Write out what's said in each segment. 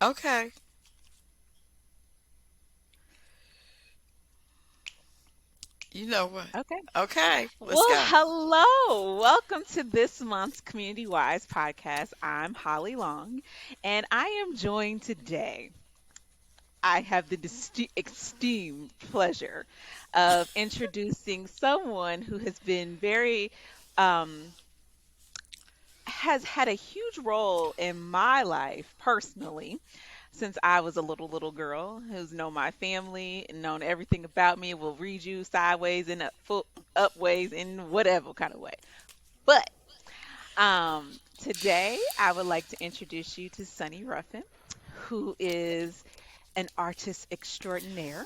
Okay. You know what? Okay. Okay. Let's Well, go. hello. Welcome to this month's Community Wise podcast. I'm Holly Long, and I am joined today. I have the esteemed pleasure of introducing someone who has been um, has had a huge role in my life personally since I was a little girl, who's known my family and known everything about me, will read you sideways and up ways in whatever kind of way. But today I would like to introduce you to Sonie Ruffin, who is an artist extraordinaire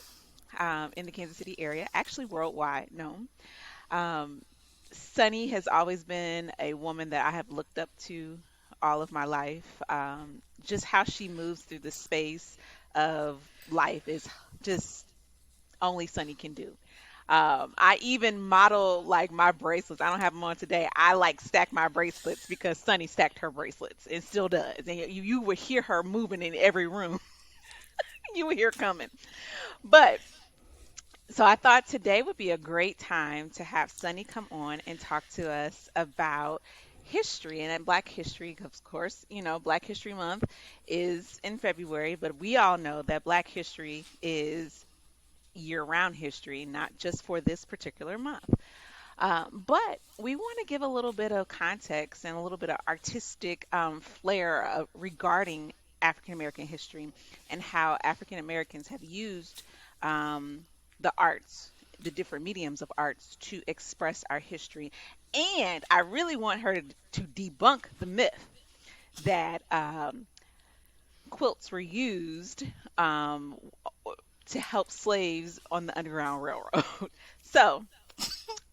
in the Kansas City area, actually worldwide known. Um, Sunny has always been a woman that I have looked up to all of my life. Just how she moves through the space of life is just only Sunny can do. I even model like my bracelets. I don't have them on today. I like stack my bracelets because Sunny stacked her bracelets and still does. And you would hear her moving in every room. You would hear her coming. But so I thought today would be a great time to have Sunny come on and talk to us about history and Black history. Of course, Black History Month is in February, but we all know that Black history is year-round history, not just for this particular month. But we want to give a little bit of context and a little bit of artistic flair regarding African American history and how African Americans have used um, the arts, the different mediums of arts to express our history. And I really want her to debunk the myth that quilts were used um, to help slaves on the Underground Railroad. So,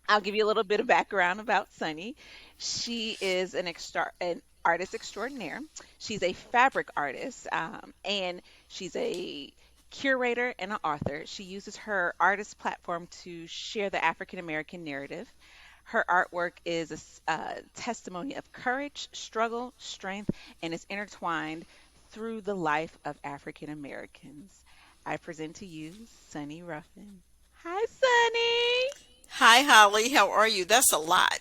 I'll give you a little bit of background about Sunny. She is an artist extraordinaire. She's a fabric artist, and she's a curator and an author. She uses her artist platform to share the African American narrative. Her artwork is a testimony of courage, struggle, strength, and is intertwined through the life of African Americans. I present to you Sunny Ruffin. Hi, Sunny. Hi, Holly. How are you? That's a lot.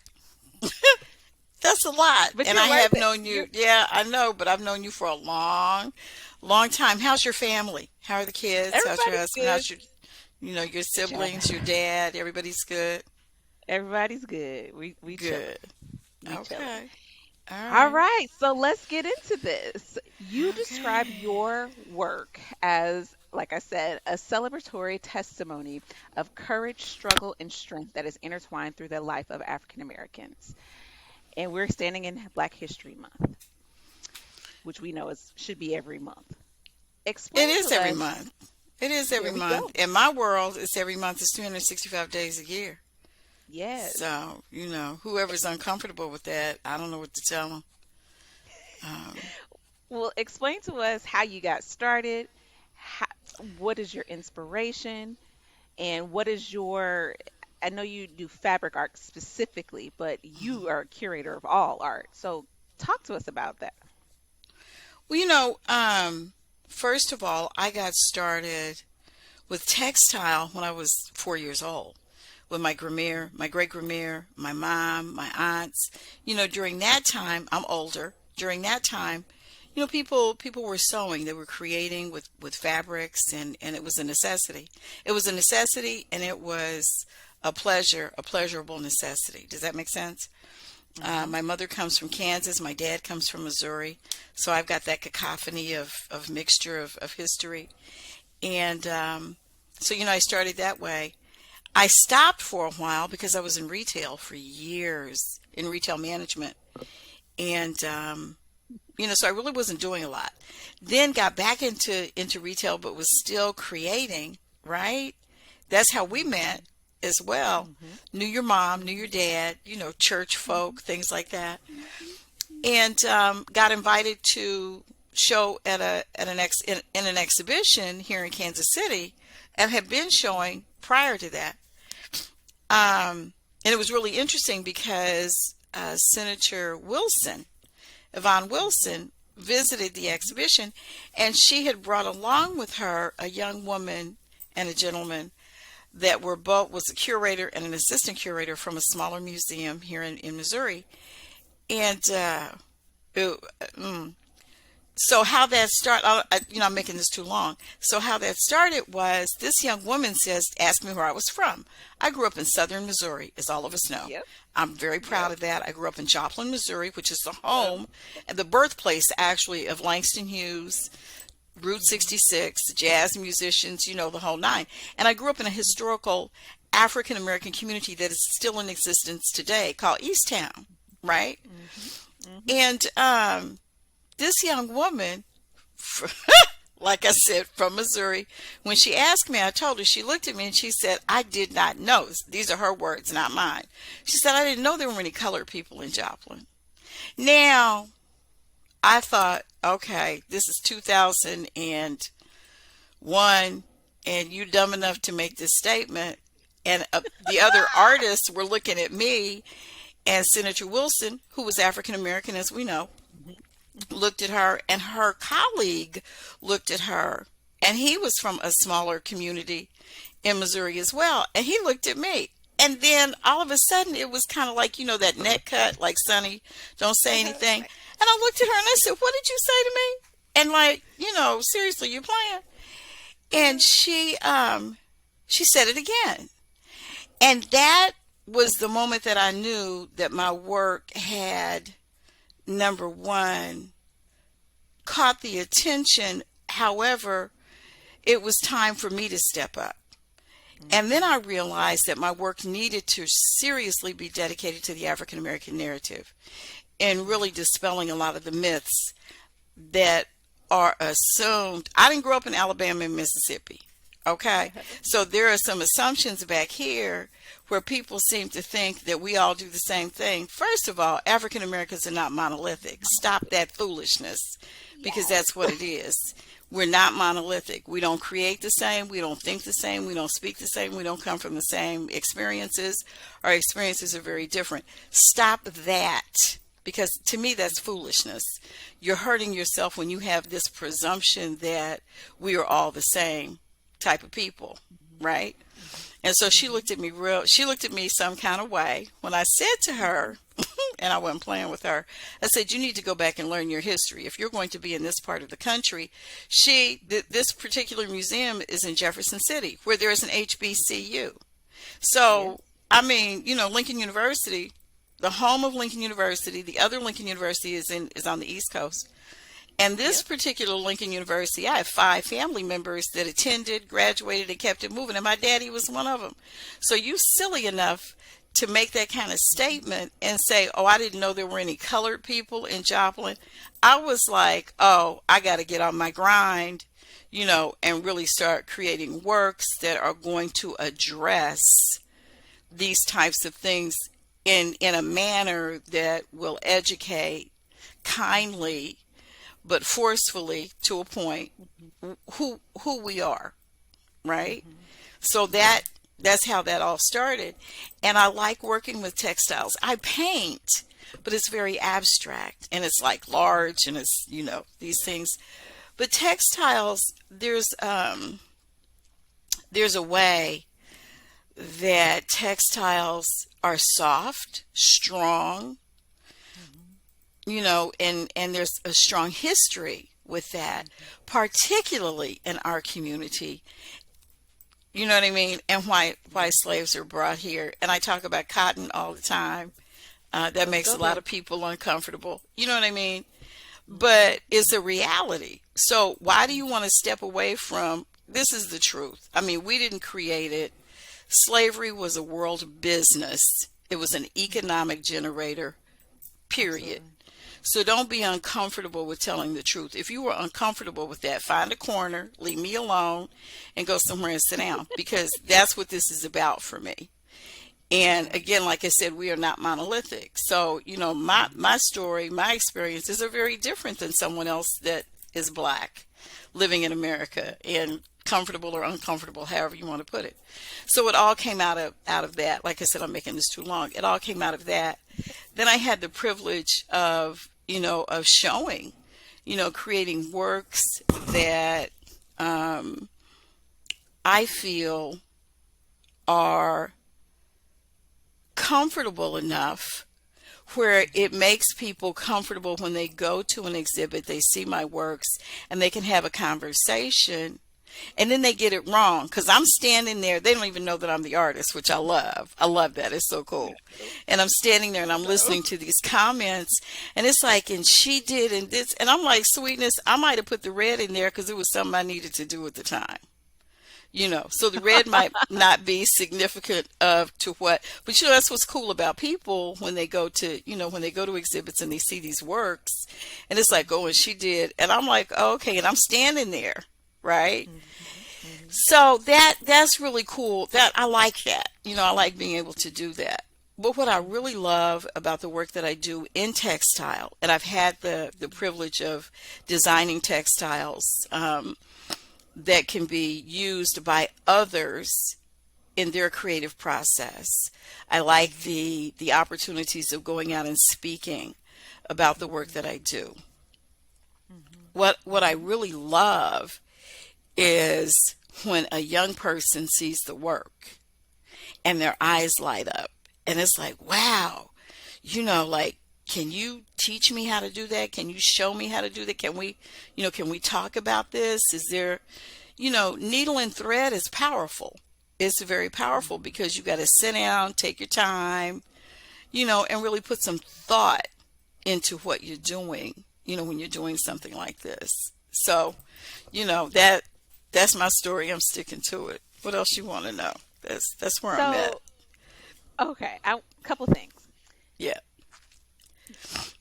That's a lot. But And you're I worth have it. known you. Yeah, I know, but I've known you for a long, long time. How's your family? How are the kids? How's your Everybody's husband? good. How's your Child. siblings, your dad? Everybody's good? Everybody's good. We chilling. Good. We chilling. Okay. All All right. right, so let's get into this. You describe Okay. your work as, like I said, a celebratory testimony of courage, struggle, and strength that is intertwined through the life of African Americans. And we're standing in Black History Month, which we know should be every month. It Explain to is every us. month. It is every There we month. go. In my world, it's every month. It's 365 days a year. Yes. So, whoever's uncomfortable with that, I don't know what to tell them. Um, Well, explain to us how you got started. How, what is your inspiration? And what is your, I know you do fabric art specifically, but you are a curator of all art. So talk to us about that. well, first of all, I got started with textile when I was 4 years old with my grandmere, my great grandmere, my mom, my aunts. During that time, I'm older. During that time, people were sewing. They were creating with fabrics, and it was a necessity. It was a necessity, and it was a pleasurable necessity. Does that make sense? Hmm. My mother comes from Kansas. My dad comes from Missouri. So I've got that cacophony of mixture of history. And so, I started that way. I stopped for a while because I was in retail for years in retail management. And, so I really wasn't doing a lot. Then got back into retail, but was still creating, right? That's how we met as well. Hmm. Knew your mom, knew your dad, church folk, Hmm. things like that. And got invited to show in an exhibition here in Kansas City, and had been showing prior to that. And it was really interesting because Senator Yvonne Hmm. Wilson, visited the exhibition, and she had brought along with her a young woman and a gentleman that were both was a curator and an assistant curator from a smaller museum here in Missouri. And it, mm, so how that started, I'm making this too long. So how that started was this young woman asked me where I was from. I grew up in southern Missouri, as all of us know. Yep. I'm very proud Yep. of that. I grew up in Joplin, Missouri, which is the Yep. home and the birthplace actually of Langston Hughes, Route Mhm. 66, jazz musicians, the whole nine. And I grew up in a historical African American community that is still in existence today called Easttown, right? Mhm. Mhm. And this young woman, like I said, from Missouri, when she asked me, I told her, she looked at me and she said, I did not know. These are her words, not mine. She said, I didn't know there were any colored people in Joplin. Now, I thought, okay, this is 2001, and you dumb enough to make this statement. And the other artists were looking at me, and Senator Wilson, who was African American, as we know, Mhm. looked at her, and her colleague looked at her, and he was from a smaller community in Missouri as well, and he looked at me. And then all of a sudden it was kind of like, that neck cut, like Sonny, don't say anything. Right. And I looked at her and I said, what did you say to me? And like, seriously, you playing? And she said it again. And that was the moment that I knew that my work had, number one, caught the attention. However, it was time for me to step up. And then Mhm. I realized that my work needed to seriously be dedicated to the African American narrative and really dispelling a lot of the myths that are assumed. I didn't grow up in Alabama and Mississippi. Okay. So there are some assumptions back here where people seem to think that we all do the same thing. First of all, African Americans are not monolithic. Stop that foolishness, because Yes. that's what it is. We're not monolithic. We don't create the same. We don't think the same. We don't speak the same. We don't come from the same experiences. Our experiences are very different. Stop that, because to me that's foolishness. You're hurting yourself when you have this presumption that we are all the same type of people, right? And so Mhm. she looked at me some kind of way when I said to her, and I wasn't playing with her, I said, you need to go back and learn your history. If you're going to be in this part of the country, this particular museum is in Jefferson City, where there's an HBCU. Yes. So, I mean, Lincoln University, the home of Lincoln University, the other Lincoln University is on the East Coast. And this Yep. particular Lincoln University, I have 5 family members that attended, graduated, and kept it moving, and my daddy was one of them. So you silly enough to make that kind of statement and say, "Oh, I didn't know there were any colored people in Joplin." I was like, "Oh, I got to get on my grind, and really start creating works that are going to address these types of things in a manner that will educate kindly but forcefully to a point Mhm. who we are, right?" Mhm. So Yeah. that's how that all started. And I like working with textiles. I paint, but it's very abstract and it's like large and it's, these things. But textiles, there's a way that textiles are soft, strong, Mhm. and there's a strong history with that, Mhm. particularly in our community. You know what I mean? And why Yes. slaves are brought here. And I talk about cotton all the time. That Let's makes go a lot there. of people uncomfortable. You know what I mean? Mhm. But it's a reality. So why do Mhm. you want to step away from? This is the truth. I mean, we didn't create it. Slavery was a world business. It was an Mhm. economic generator, period. Absolutely. So don't be uncomfortable with telling the truth. If you were uncomfortable with that, find a corner, leave me alone, and go somewhere and sit down, because that's what this is about for me. And Okay. again, like I said, we are not monolithic. So, Mhm. my story, my experiences are very different than someone else that is black living in America and comfortable or uncomfortable, however you want to put it. So it all came out of that. Like I said, I'm making this too long. It all came out of that. Then I had the privilege of showing creating works that I feel are comfortable enough where it makes people comfortable when they go to an exhibit, they see my works, and they can have a conversation. And then they get it wrong because I'm standing there. They don't even know that I'm the artist, which I love. I love that. It's so cool. And I'm standing there and I'm listening to these comments. And it's like, and she did, and this. And I'm like, sweetness, I might have put the red in there because it was something I needed to do at the time. So the red might not be significant to what, but that's what's cool about people when they go to, when they go to exhibits and they see these works, and it's like, oh, and she did, and I'm like, oh, okay, and I'm standing there, right? So that's really cool. That I like that. I like being able to do that. But what I really love about the work that I do in textile, and I've had the privilege of designing textiles, that can be used by others in their creative process. I like the opportunities of going out and speaking about the work that I do. What I really love is when a young person sees the work and their eyes light up and it's like, wow, like, can you teach me how to do that? Can you show me how to do that? Can we talk about this? Is there, needle and thread is powerful. It's very powerful because you got to sit down, take your time, and really put some thought into what you're doing, when you're doing something like this. So, that's my story. I'm sticking to it. What else you want to know? That's where I'm at. Okay, a couple things. Yeah.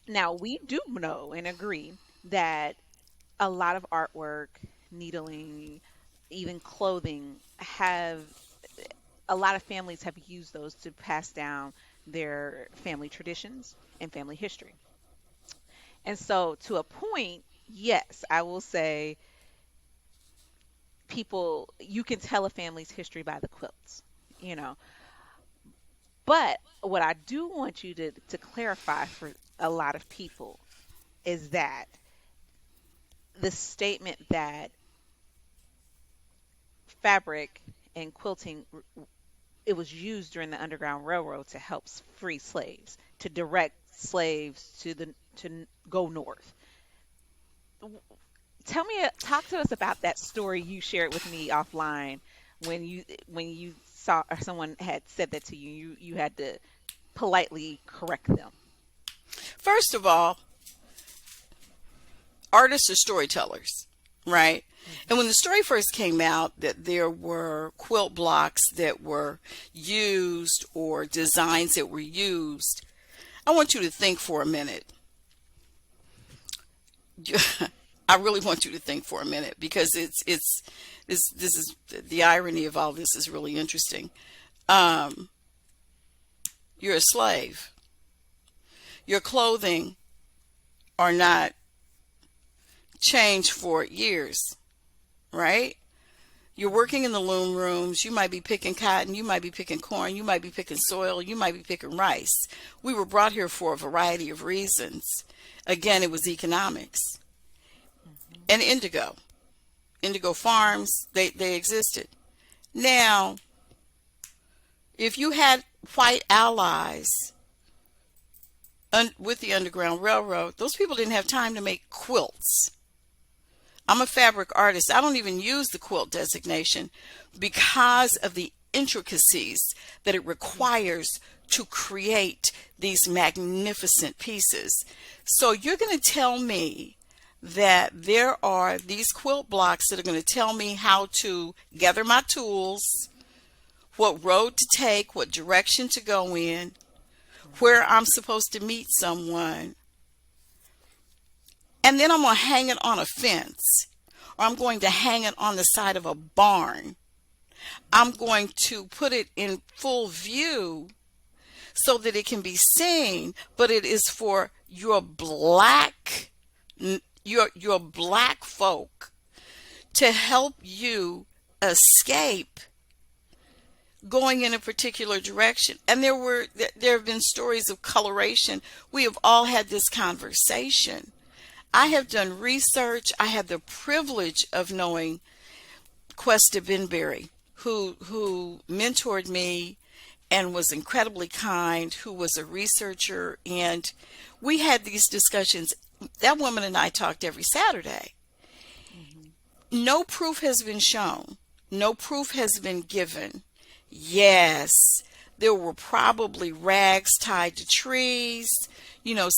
Now, we do know and agree that a lot of artwork, needling, even clothing, a lot of families have used those to pass down their family traditions and family history. And so, to a point, yes, I will say you can tell a family's history by the quilts, you know. But what I do want you to clarify for a lot of people is that the statement that fabric and quilting, it was used during the Underground Railroad to help free slaves, to direct slaves to go north. Talk to us about that story you shared with me offline when you saw or someone had said that to you. You had to politely correct them. First of all, artists are storytellers, right? And when the story first came out that there were quilt blocks that were used or designs that were used, I want you to think for a minute. I really want you to think for a minute because this is the irony of all this is really interesting. You're a slave. Your clothing are not changed for years, right? You're working in the loom rooms. You might be picking cotton. You might be picking corn. You might be picking soil. You might be picking rice. We were brought here for a variety of reasons. Again, it was economics. And indigo farms, they existed. Now, if you had white allies with the Underground Railroad, those people didn't have time to make quilts. I'm a fabric artist. I don't even use the quilt designation because of the intricacies that it requires to create these magnificent pieces. So you're going to tell me that there are these quilt blocks that are going to tell me how to gather my tools, what road to take, what direction to go in, where I'm supposed to meet someone. And then I'm going to hang it on a fence, or I'm going to hang it on the side of a barn. I'm going to put it in full view so that it can be seen, but it is for your black folk to help you escape going in a particular direction. And there have been stories of coloration. We have all had this conversation. I have done research. I had the privilege of knowing Questa Benberry, who mentored me and was incredibly kind, who was a researcher, and we had these discussions. That woman and I talked every Saturday. Hmm. No proof has been shown. No proof has been given. Yes, there were probably rags tied to trees,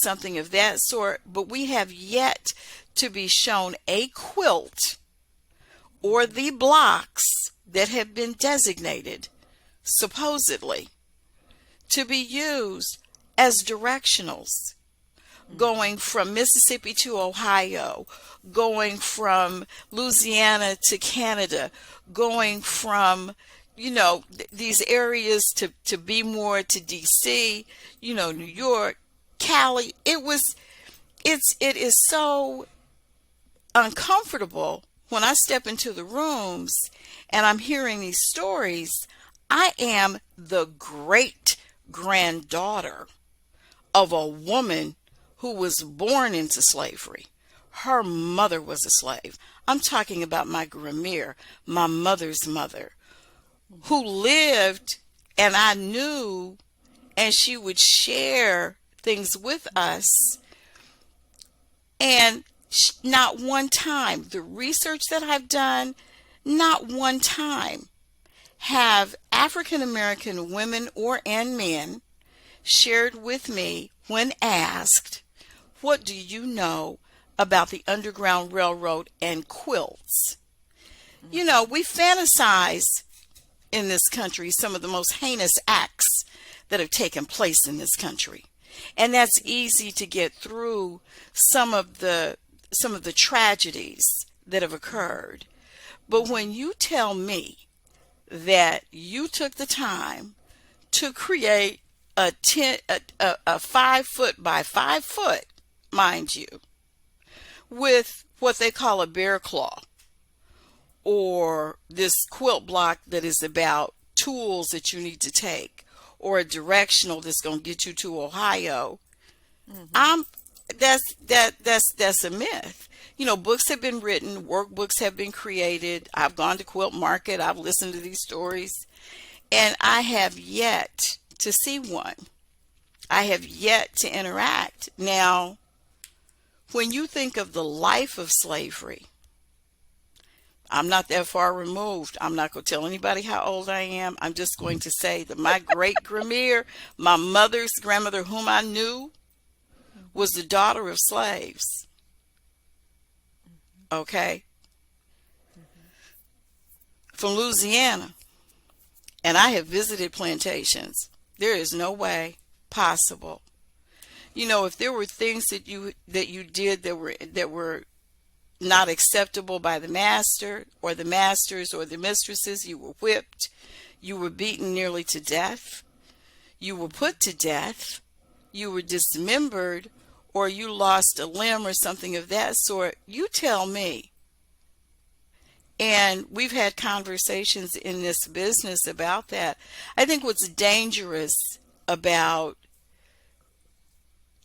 something of that sort, but we have yet to be shown a quilt or the blocks that have been designated, supposedly, to be used as directionals, going from Mississippi to Ohio, going from Louisiana to Canada, going from, these areas to be more to DC, New York, Cali. It is so uncomfortable when I step into the rooms and I'm hearing these stories. I am the great granddaughter of a woman who was born into slavery. Her mother was a slave. I'm talking about my grandmere, my mother's mother, who lived, and I knew, and she would share things with us. And not one time, the research that I've done, not one time have African American women and men shared with me when asked, what do you know about the Underground Railroad and quilts? We fantasize in this country some of the most heinous acts that have taken place in this country. And that's easy to get through some of the tragedies that have occurred. But when you tell me that you took the time to create a 5 foot by 5 foot, mind you, with what they call a bear claw, or this quilt block that is about tools that you need to take, or a directional that's going to get you to Ohio, I'm that's a myth. Books have been written, workbooks have been created. I've gone to Quilt Market, I've listened to these stories, and I have yet to see one. I have yet to interact. Now, when you think of the life of slavery, I'm not that far removed. I'm not going to tell anybody how old I am. I'm just going to say that my great grandmere, my mother's grandmother, whom I knew, was the daughter of slaves. Okay? From Louisiana. And I have visited plantations. There is no way possible. If there were things that you did that were not acceptable by the master or the masters or the mistresses, you were whipped, you were beaten nearly to death, you were put to death, you were dismembered, or you lost a limb or something of that sort. You tell me. And we've had conversations in this business about that. I think what's dangerous about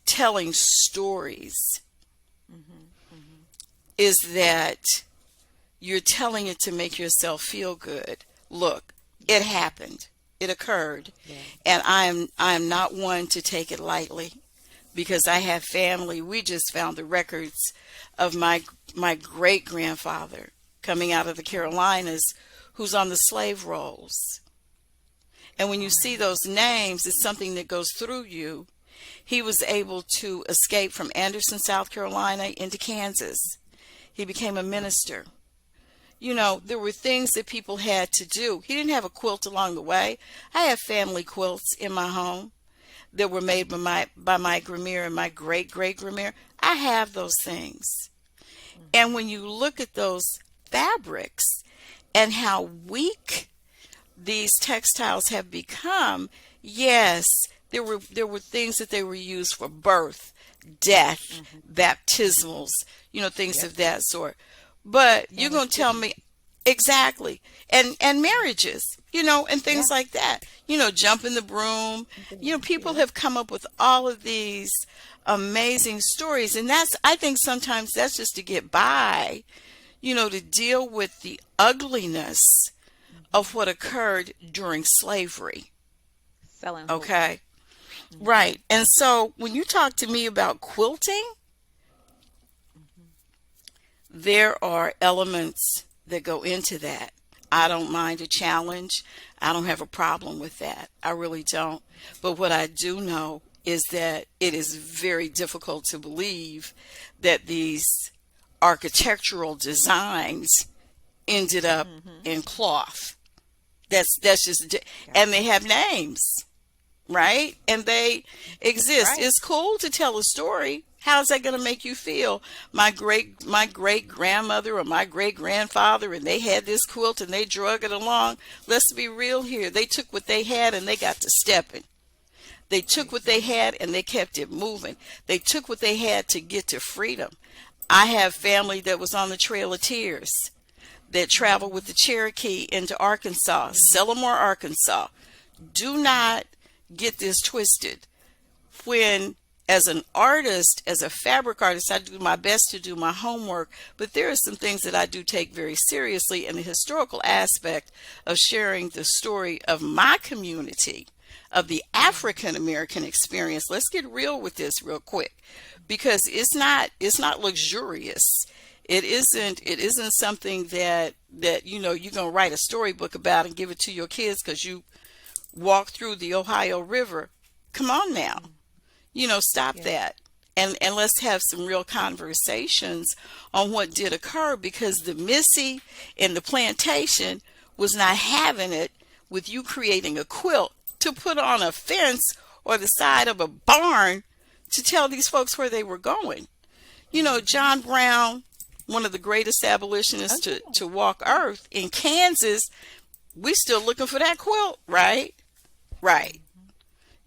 telling stories is that you're telling it to make yourself feel good. Look, it happened. It occurred. Yeah. And I am not one to take it lightly, because I have family. We just found the records of my great grandfather coming out of the Carolinas, who's on the slave rolls. And when you see those names, it's something that goes through you. He was able to escape from Anderson, South Carolina into Kansas. He became a minister. There were things that people had to do. He didn't have a quilt along the way. I have family quilts in my home that were made by my grandmere and my great grandmere. I have those things. And when you look at those fabrics and how weak these textiles have become, yes, there were things that they were used for birth, death, baptismals, things of that sort. But you're going to tell me Exactly. And marriages, and Yeah. things like that. Jump in the broom. People Yep. have come up with all of these amazing stories, and that's I think sometimes that's just to get by, to deal with the ugliness of Hmm. what occurred during slavery. Selling hope. Okay? Hmm. Right. And so when you talk to me about quilting, Hmm. there are elements that go into that. I don't mind a challenge. I don't have a problem with that. I really don't. But what I do know is that it is very difficult to believe that these architectural designs ended up Hmm. in cloth. That's just and they Gotcha. have names, right? And they exist. Right. It's cool to tell a story. How's that going to make you feel? My great grandmother or my great grandfather, and they had this quilt and they drug it along. Let's be real here. They took what they had and they got to stepping. They took what they Hmm. had and they kept it moving. They took what they had to get to freedom. I have family that was on the Trail of Tears that traveled with Hmm. the Cherokee into Arkansas, Hmm. Selmore, Arkansas. Do Hmm. not get this twisted. When, as an artist, as a fabric artist, I do my best to do my homework, but there are some things that I do take very seriously, and the historical aspect of sharing the story of my community, of the African Hmm. American experience. Let's get real with this real quick, because it's not luxurious. It isn't something that you're going to write a storybook about and give it to your kids because you walk through the Ohio River. Come on now. Hmm. Stop Yeah. that. And let's have some real conversations on what did occur, because the Missy and the plantation was not having it with you creating a quilt to put on a fence or the side of a barn to tell these folks where they were going. Hmm. John Brown, one of the greatest Oh, abolitionists yeah. to walk earth in Kansas, we still looking for that quilt, right? Right.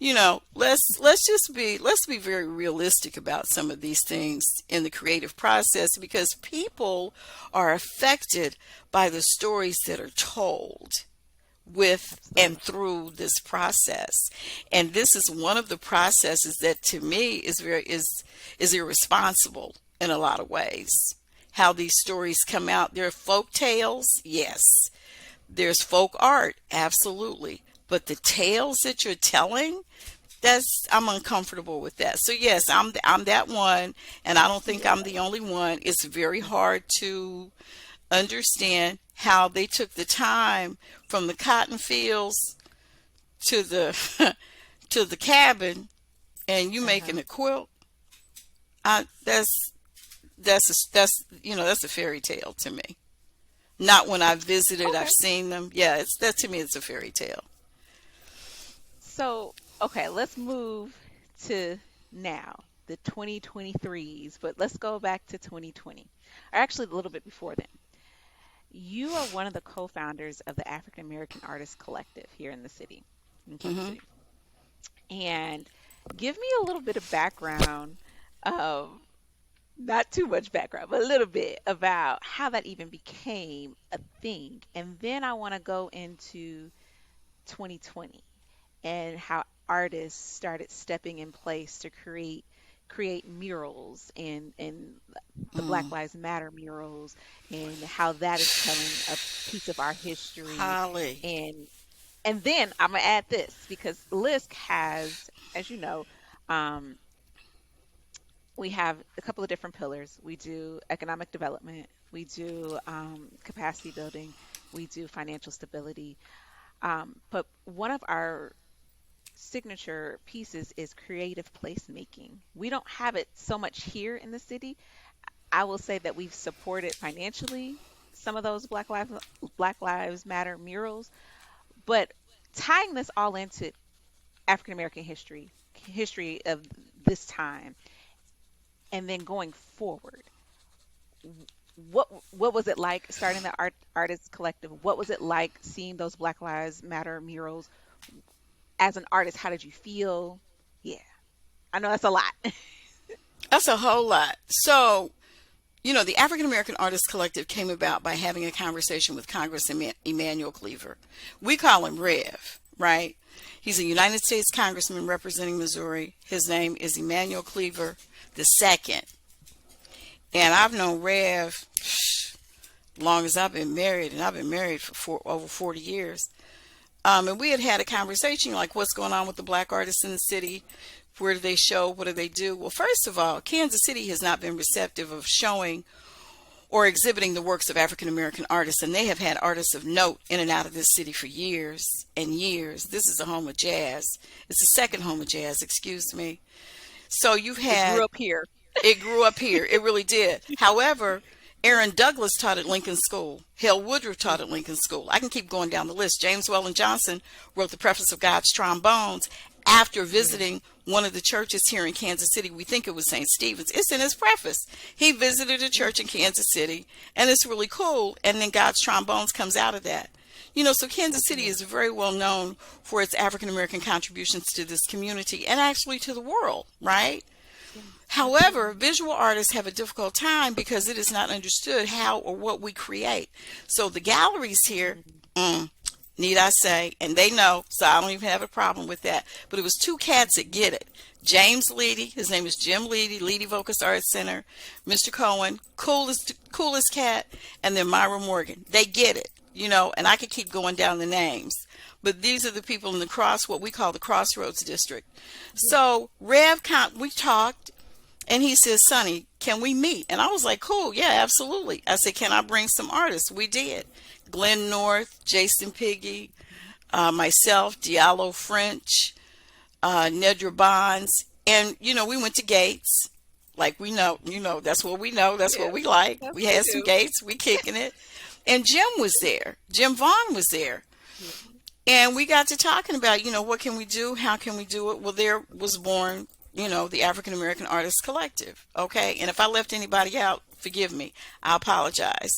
Hmm. Let's be very realistic about some of these things in the creative process, because people are affected by the stories that are told with and Absolutely. through this process. And this is one of the processes that to me is irresponsible in a lot of ways. How these stories come out. There are folk tales, yes. There's folk art, absolutely. But the tales that you're telling, that's I'm uncomfortable with that. So yes, I'm that one, and I don't think I'm Yeah. the only one. It's very hard to understand how they took the time from the cotton fields to the to the cabin, and you Uh-huh. making a quilt. That's a fairy tale to me. Not when I've visited, I've Okay. seen them. Yeah, it's that to me. It's a fairy tale. So, okay, let's move to now, the 2023s, but let's go back to 2020, or actually a little bit before then. You are one of the co-founders of the African American Artists Collective here in the city, in Kansas Hmm. City. And give me a little bit of background, of not too much background, but a little bit about how that even became a thing. And then I want to go into 2020 and how artists started stepping in place to create murals and the Black Mm. Lives Matter murals, and how that is telling a piece of our history. Holly. And then I'm gonna add this because LISC has, as you know, um, we have a couple of different pillars. We do economic development, we do capacity building, we do financial stability. But one of our signature pieces is creative placemaking. We don't have it so much here in the city. I will say that we've supported financially some of those Black Lives Matter murals, but tying this all into African American history of this time, and then going forward, what was it like starting the artists collective? What was it like seeing those Black Lives Matter murals? As an artist, how did you feel? Yeah, I know that's a lot. That's a whole lot. So The African American Artists Collective came about by having a conversation with Congressman Emmanuel Cleaver. We call him Rev, right? He's a United States Congressman representing Missouri. His name is Emmanuel Cleaver the second. And I've known Rev long as I've been married, and I've been married for over 40 years. And we had a conversation like, what's going on with the black artists in the city? Where do they show? What do they do? Well, first of all, Kansas City has not been receptive of showing or exhibiting the works of African American artists, and they have had artists of note in and out of this city for years and years. This is a home of jazz. It's the second home of jazz, excuse me. So you've had... It grew up here. It grew up here. It really did. However, Aaron Douglas taught at Lincoln School. Hale Woodruff taught at Lincoln School. I can keep going down the list. James Weldon Johnson wrote the preface of God's Trombones after visiting one of the churches here in Kansas City. We think it was St. Stephen's. It's in his preface. He visited a church in Kansas City, and it's really cool. And then God's Trombones comes out of that. So Kansas City is very well known for its African American contributions to this community and actually to the world, right? However, visual artists have a difficult time because it is not understood how or what we create. So the galleries here, need I say, and they know, so I don't even have a problem with that. But it was two cats that get it. James Leedy, his name is Jim Leedy, Leedy Vocus Arts Center. Mr. Cohen, coolest cat, and then Myra Morgan. They get it, and I could keep going down the names. But these are the people in what we call the Crossroads District. So we talked, and he says, Sonny, can we meet? And I was like, cool, yeah, absolutely. I said, can I bring some artists? We did. Glenn North, Jason Piggy, myself, Diallo French, Nedra Bonds. And, we went to Gates. Like we know, that's what we know. That's what we like. We had some Gates. We kicking it. And Jim was there. Jim Vaughn was there. And we got to talking about, what can we do? How can we do it? Well, there was born the African American Artists Collective. Okay. And if I left anybody out, forgive me. I apologize.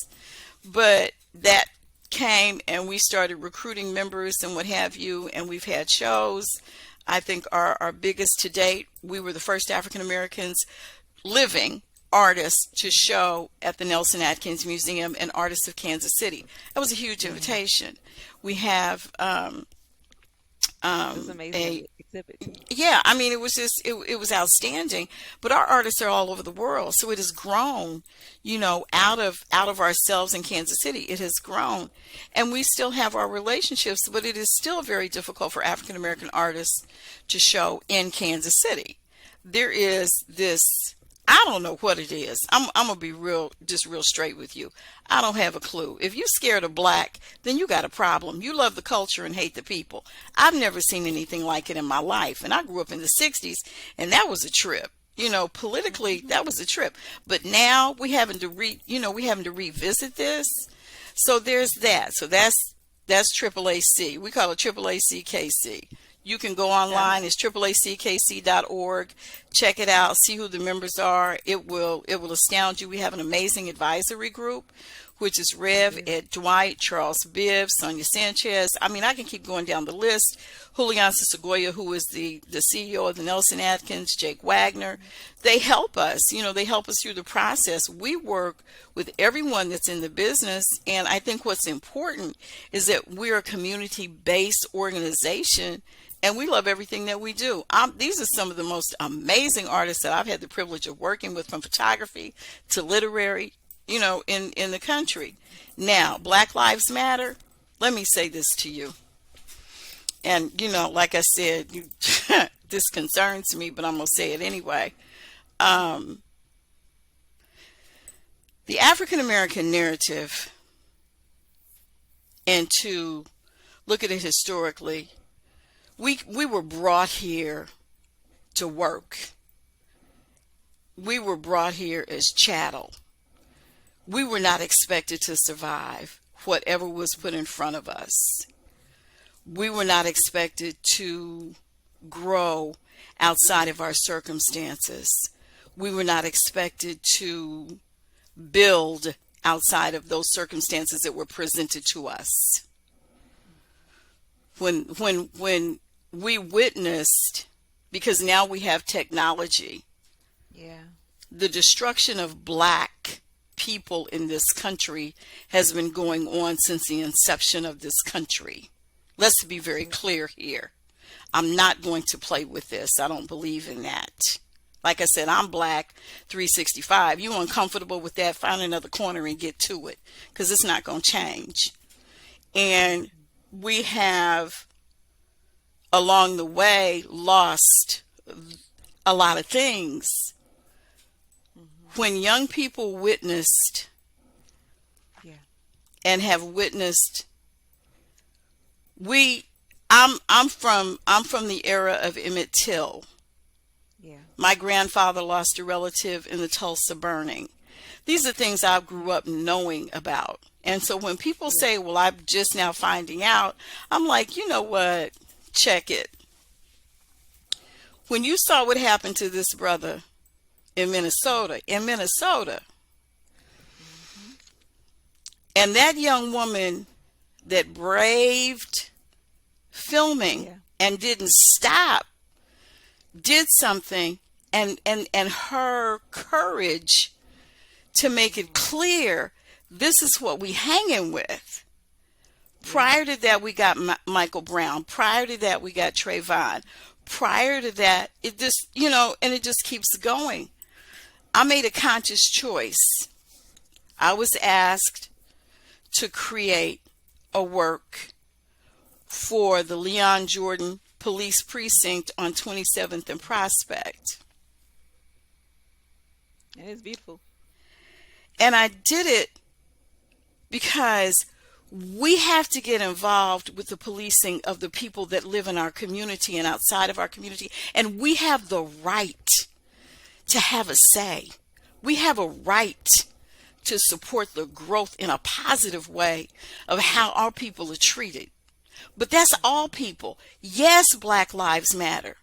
But that came and we started recruiting members and what have you. And we've had shows. I think our biggest to date, we were the first African Americans living artists to show at the Nelson Atkins Museum and Artists of Kansas City. That was a huge invitation. We have It was amazing exhibit. Yeah, I mean, it was just, it was outstanding. But our artists are all over the world, so it has grown, out of ourselves in Kansas City. It has grown, and we still have our relationships, but it is still very difficult for African American artists to show in Kansas City. There is this, I don't know what it is. I'm gonna be real straight with you. I don't have a clue. If you're scared of black, then you got a problem. You love the culture and hate the people. I've never seen anything like it in my life. And I grew up in the 60s, and that was a trip. Politically, that was a trip. But now we having to revisit this. So there's that. So that's AAAC. We call it AAACKC. You can go online. It's AAACKC.org. Check it out. See who the members are. It will astound you. We have an amazing advisory group, which is Rev, Ed Dwight, Charles Bibb, Sonia Sanchez. I mean, I can keep going down the list. Julian Segoya, who is the CEO of the Nelson Atkins, Jake Wagner. They help us. They help us through the process. We work with everyone that's in the business. And I think what's important is that we're a community-based organization, and we love everything that we do. These are some of the most amazing artists that I've had the privilege of working with, from photography to literary, in the country. Now, Black Lives Matter. Let me say this to you. And, like I said, this concerns me, but I'm going to say it anyway. The African American narrative, and to look at it historically, we were brought here to work. We were brought here as chattel. We were not expected to survive whatever was put in front of us. We were not expected to grow outside of our circumstances. We were not expected to build outside of those circumstances that were presented to us. When we witnessed, because now we have technology, Yeah. the destruction of black people in this country has been going on since the inception of this country. Let's be very clear here. I'm not going to play with this. I don't believe in that. Like I said, I'm black 365. You uncomfortable with that, find another corner and get to it, because it's not going to change. And we have, along the way, lost a lot of things. When young people witnessed and have witnessed, I'm from the era of Emmett Till. My grandfather lost a relative in the Tulsa burning. These are things I grew up knowing about. And so when people say, well, I'm just now finding out, I'm like, you know what? Check it. When you saw what happened to this brother in Minnesota, and that young woman that braved filming and didn't stop, did something, and her courage to make it clear, this is what we hanging with. Prior to that, we got Michael Brown. Prior to that, we got Trayvon. Prior to that, it just, and it just keeps going. I made a conscious choice. I was asked to create a work for the Leon Jordan Police Precinct on 27th and Prospect. It is beautiful. And I did it because we have to get involved with the policing of the people that live in our community and outside of our community. And we have the right to have a say. We have a right to support the growth in a positive way of how our people are treated. But that's all people. Yes, Black Lives Matter.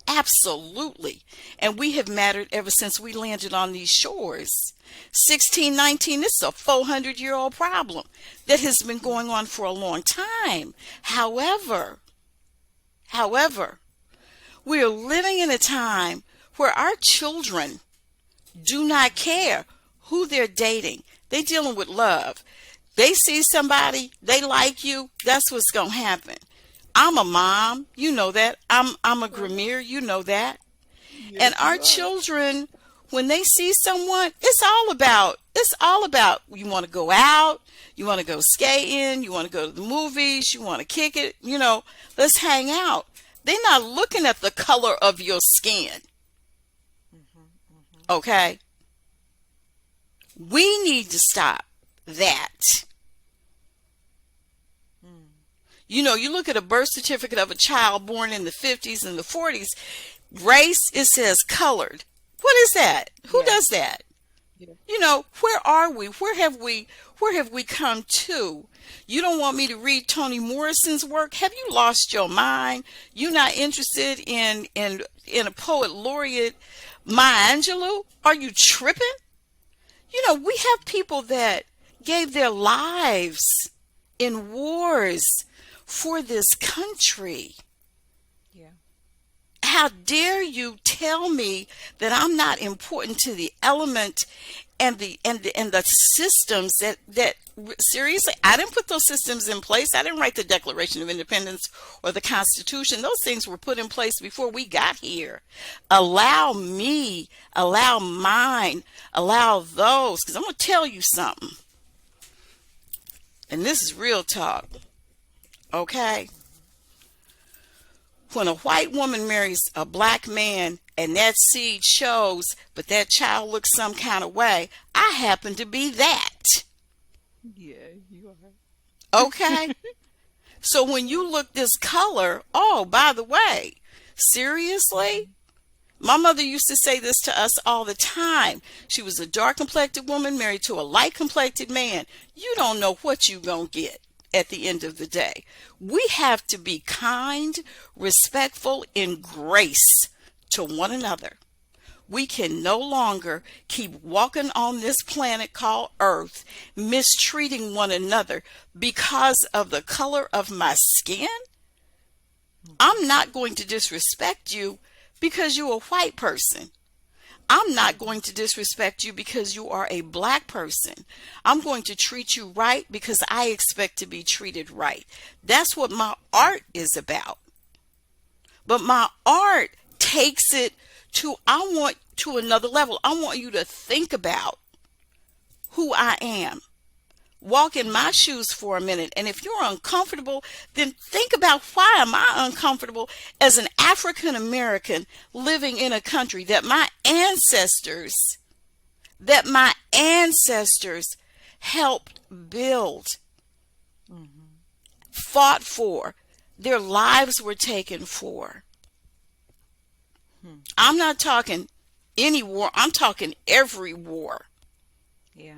Absolutely. And we have mattered ever since we landed on these shores. 1619, this is a 400-year-old problem that has been going on for a long time. However, we are living in a time where our children do not care who they're dating. They're dealing with love. They see somebody, they like you, that's what's going to happen. I'm a mom, you know that. I'm a Gramere, you know that. Yes, and our children, when they see someone, it's all about you want to go out, you want to go skating, you want to go to the movies, you want to kick it, let's hang out. They're not looking at the color of your skin. Okay? We need to stop that. You look at a birth certificate of a child born in the 50s and the 40s, race, it says colored. What is that? Who does that? Where are we? Where have we come to? You don't want me to read Toni Morrison's work? Have you lost your mind? You're not interested in a poet laureate, Maya Angelou? Are you tripping? We have people that gave their lives in wars for this country. How dare you tell me that I'm not important to the element and the systems that seriously, I didn't put those systems in place. I didn't write the Declaration of Independence or the Constitution. Those things were put in place before we got here. Allow me, allow mine, allow those, because I'm going to tell you something. And this is real talk. Okay? When a white woman marries a black man and that seed shows, but that child looks some kind of way, I happen to be that. Yeah, you are. Okay? So when you look this color, oh, by the way, seriously? My mother used to say this to us all the time. She was a dark-complected woman married to a light-complected man. You don't know what you're going to get at the end of the day. We have to be kind, respectful, and grace to one another. We can no longer keep walking on this planet called Earth, mistreating one another because of the color of my skin. I'm not going to disrespect you because you're a white person. I'm not going to disrespect you because you are a black person. I'm going to treat you right because I expect to be treated right. That's what my art is about. But my art takes it I want to another level. I want you to think about who I am. Walk in my shoes for a minute. And if you're uncomfortable, then think about, why am I uncomfortable as an African American living in a country that my ancestors helped build, fought for, their lives were taken for. I'm not talking any war. I'm talking every war. Yeah.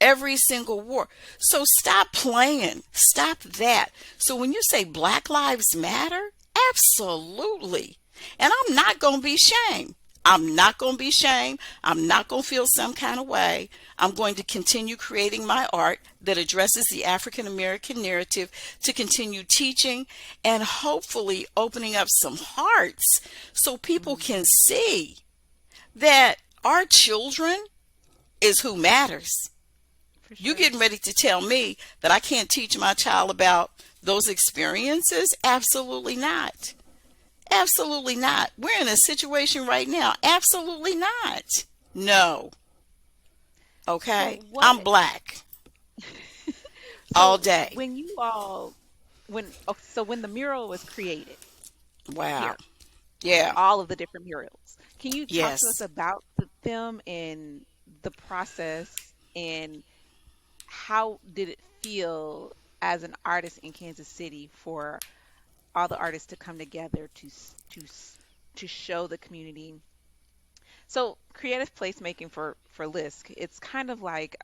Every single war. So stop playing. Stop that. So when you say Black Lives Matter, absolutely. And I'm not going to be shamed. I'm not going to be shamed. I'm not going to feel some kind of way. I'm going to continue creating my art that addresses the African American narrative, to continue teaching and hopefully opening up some hearts so people can see that our children is who matters. For You sure. getting ready to tell me that I can't teach my child about those experiences? Absolutely not. Absolutely not. We're in a situation right now. Absolutely not. No. Okay. So I'm what? black all So day. when you all, when the mural was created Wow. here, Yeah. all of the different murals, can you talk to us Yes. about them and the process, and how did it feel as an artist in Kansas City for all the artists to come together to show the community? So creative placemaking for LISC, it's kind of like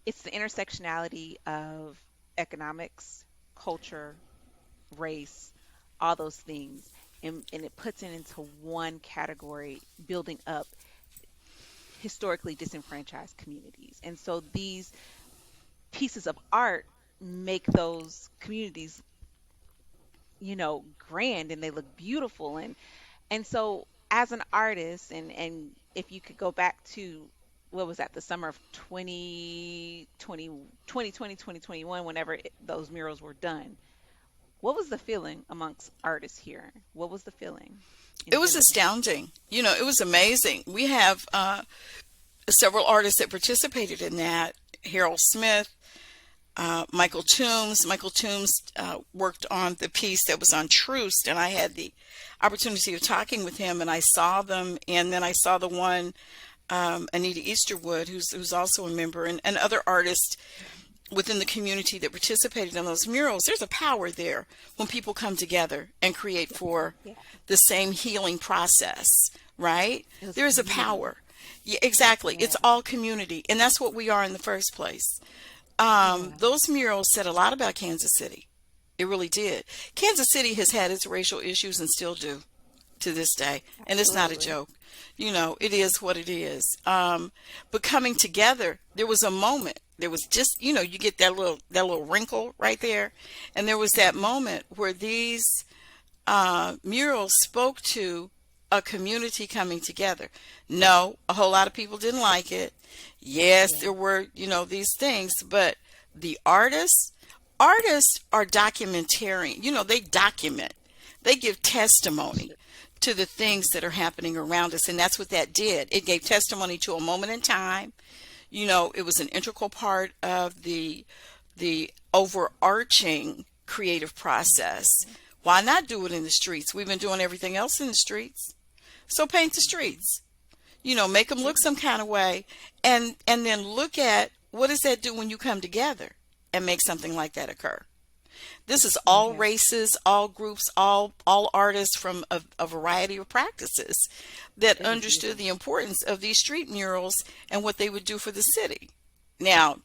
it's the intersectionality of economics, culture, race, all those things, and it puts it into one category, building up historically disenfranchised communities. And so these pieces of art make those communities, grand, and they look beautiful. And so as an artist, and if you could go back to, what was that, the summer of 2021, whenever those murals were done, what was the feeling amongst artists here? What was the feeling in It was general? astounding. It was amazing. We have several artists that participated in that. Harold Smith, Michael Toombs. Michael Toombs worked on the piece that was on Troost, and I had the opportunity of talking with him, and I saw them, and then I saw the one, Anita Easterwood, who's also a member, and other artists within the community that participated in those murals. There's a power there when people come together and create for Yeah, the same healing process, right? it was There is a community. power. Yeah, exactly. Yeah, It's all community, and that's what we are in the first place. yeah, Those murals said a lot about Kansas City. It really did. Kansas City has had its racial issues and still do to this day, and it's not a absolutely. joke. It is what it is. But coming together, there was a moment. There was just, you get that little wrinkle right there, and there was that Hmm. moment where these murals spoke to a community coming together. No, a whole lot of people didn't like it. Yes, Yeah, there were, these things, but the artists are documentarian. They document, they give for testimony sure. to the things Hmm. that are happening around us. And that's what that did. It gave testimony to a moment in time. It was an integral part of the overarching creative process. Why not do it in the streets? We've been doing everything else in the streets. So paint the streets. Make them look True. some kind of way, and then look at what does that do when you come together and make something like that occur. This is all Yeah, races, all groups, all artists from a variety of practices that it was understood beautiful. the importance of these street murals and what they would do for the city. Now,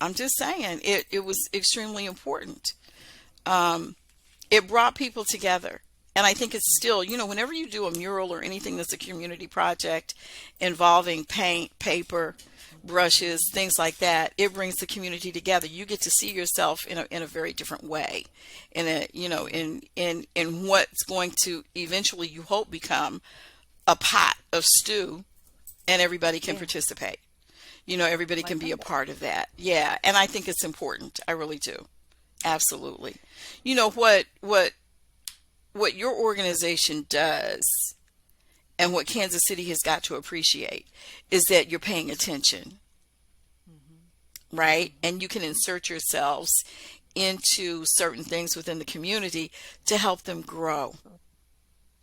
I'm just saying it was extremely important. It brought people together. And I think it's still, whenever you do a mural or anything that's a community project involving paint, paper, brushes, things like that. It brings the community together. You get to see yourself in a very different way, in a in what's going to eventually, you hope, become a pot of stew, and everybody can Yeah, participate. Everybody like can be a gumbo. part of that. Yeah, and I think it's important. I really do. Absolutely. What your organization does, and what Kansas City has got to appreciate, is that you're paying attention, Hmm. right? Hmm. And you can insert yourselves into certain things within the community to help them grow.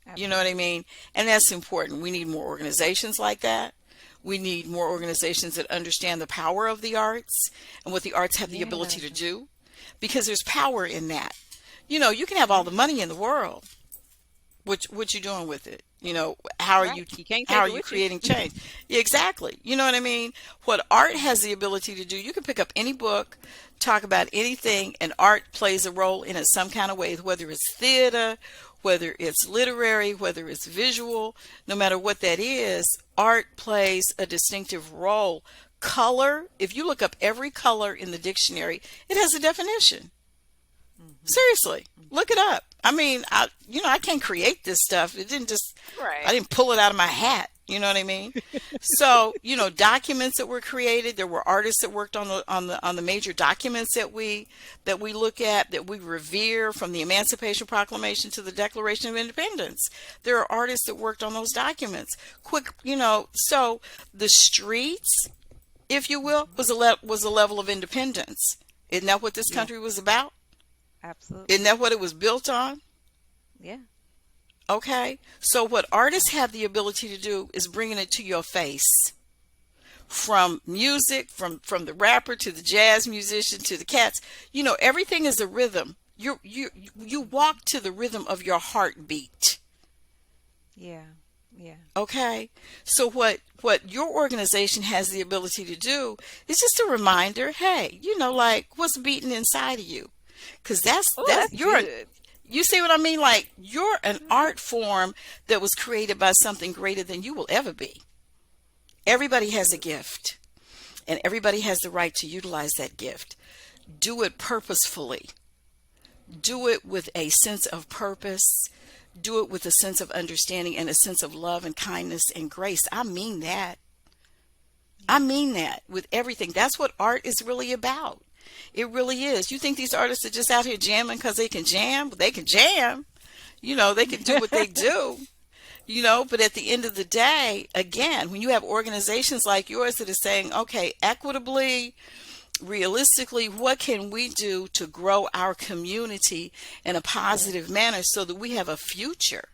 Absolutely. You know what I Absolutely. mean? And that's important. We need more organizations like that. We need more organizations that understand the power of the arts and what the arts have the ability Yeah. to do, because there's power in that. You can have all Yeah. the money in the world. What you doing with it? How are you Right. You can't how take are it you with you. creating change? Yeah, exactly. You know what I mean? What art has the ability to do, you can pick up any book, talk about anything, and art plays a role in it some kind of way, whether it's theater, whether it's literary, whether it's visual, no matter what that is, art plays a distinctive role. Color, if you look up every color in the dictionary, it has a definition. Hmm. Seriously, look it up. I mean, I can't create this stuff. I Right. didn't pull it out of my hat. You know what I mean? So, documents that were created, there were artists that worked on the major documents that we look at, that we revere, from the Emancipation Proclamation to the Declaration of Independence. There are artists that worked on those documents. So the streets, if you will, Hmm. was a level of independence. Isn't that what this Yeah. country was about? Isn't Absolutely. that what it was built on? Yeah. Okay. So what artists have the ability to do is bringing it to your face. From music, from the rapper to the jazz musician to the cats, everything is a rhythm. You Hmm. walk to the rhythm of your heartbeat. Yeah. Yeah. Okay. So what your organization has the ability to do is just a reminder, hey, like, what's beating inside of you? Because Oh, that's that's good. you see what I mean? Like, you're an Hmm. art form that was created by something greater than you will ever be. Everybody has a Absolutely. gift, and everybody has the right to utilize that gift. Do it purposefully. Do Hmm. it with a sense of purpose. Do it with a sense of understanding and a sense of love and kindness and grace. I mean that. I Yeah. mean that with everything. That's what art is really about. It really is. You think these artists are just out here jamming because they can jam? They can jam. They can do what they do. But at the end of the day, again, when you have organizations like yours that are saying, okay, equitably, realistically, what can we do to grow our community in a Yeah. positive manner so that we have a future?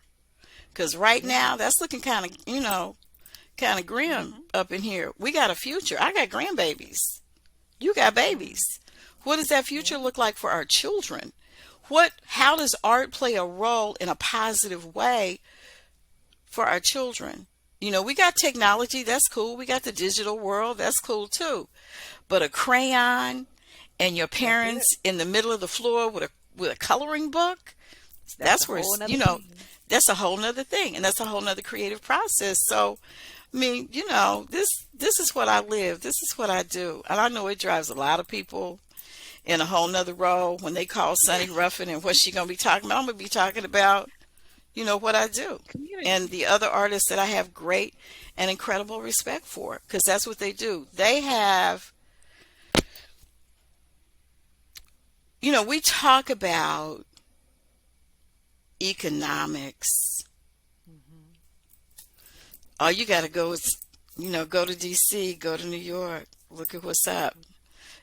Because right Yeah. now, that's looking kind of grim Hmm. up in here. We got a future. I got grandbabies. You got babies. Hmm. What does that Yeah. future look like for our children? How does art play a role in a positive way for our children? We got technology, that's cool. We got the digital world, that's cool too. But a crayon and your That's it. parents in the middle of the floor with a coloring book, That's a that's where whole nother thing. that's a whole nother thing, and that's a whole nother creative process. So, I mean, this is what I live. This is what I do, and I know it drives a lot of people in a whole nother role when they call Sonie Ruffin and what's she gonna be talking about. I'm gonna be talking about what I do, and Community. the other artists that I have great and incredible respect for, because that's what they do. They have, we talk about economics. Hmm. All you got to go is, go to DC, go to New York, look at what's up,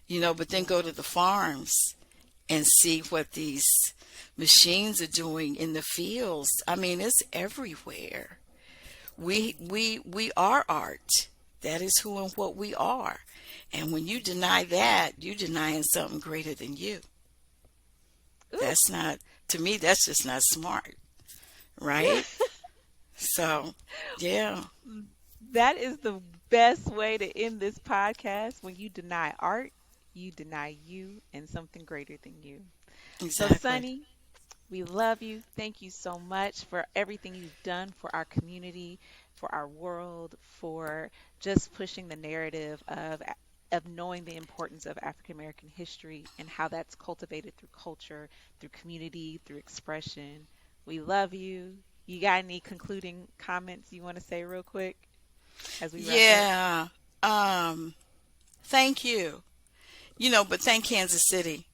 but then Yeah. go to the farms and see what these machines are doing in the fields. I mean, it's everywhere. We are art. That is who and what we are. And when you deny that, you're denying something greater than you. Ooh. That's not, to me, that's just not smart, right? So, yeah, That is the best way to end this podcast. When you deny art, you deny you and something greater than you. So, exactly. Sunny, we love you. Thank you so much for everything you've done for our community, for our world, for just pushing the narrative of knowing the importance of African American history and how that's cultivated through culture, through community, through expression. We love you. You got any concluding comments you want to say real quick as we wrap up? Yeah. Um, Thank you. But thank Kansas City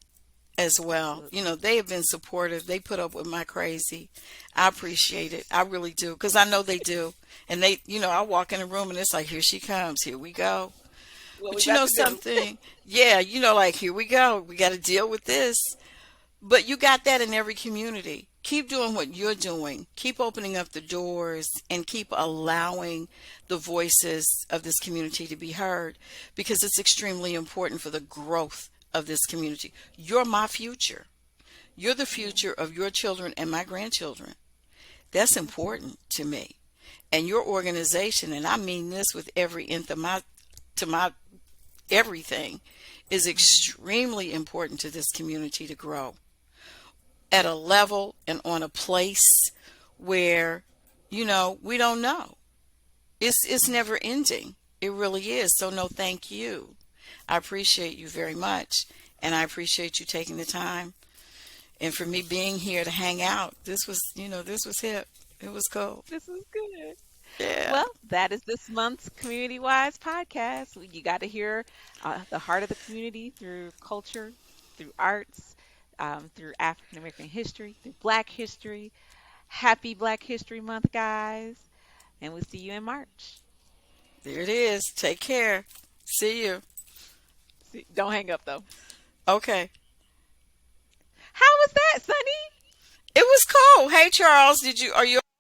as well. Absolutely. They have been supportive. They put up with my crazy. I appreciate it. I really do. Because I know they do. And I walk in the room and it's like, here she comes. Here we go. What we But about to do? something? Yeah, like, here we go. We got to deal with this. But you got that in every community. Keep doing what you're doing. Keep opening up the doors and keep allowing the voices of this community to be heard because it's extremely important for the growth of this community. You're my future. You're the Yeah, future of your children and my grandchildren. That's absolutely. important to me. And your organization, and I mean this with every nth of my to my everything, is Hmm. extremely important to this community to grow at a level and on a place where we don't know. It's Yeah. never ending. It really is. So no, thank you. I appreciate you very much, and I appreciate you taking the time and for me being here to hang out. This was hip. It was cool. This is good. Yeah. Well, that is this month's Community Wise podcast. You got to hear the heart of the community through culture, through arts, through African American history, through Black history. Happy Black History Month, guys. And we'll see you in March. There it is. Take care. See you. See, don't hang up, though. Okay. How was that, Sunny? It was cool. Hey Charles, are you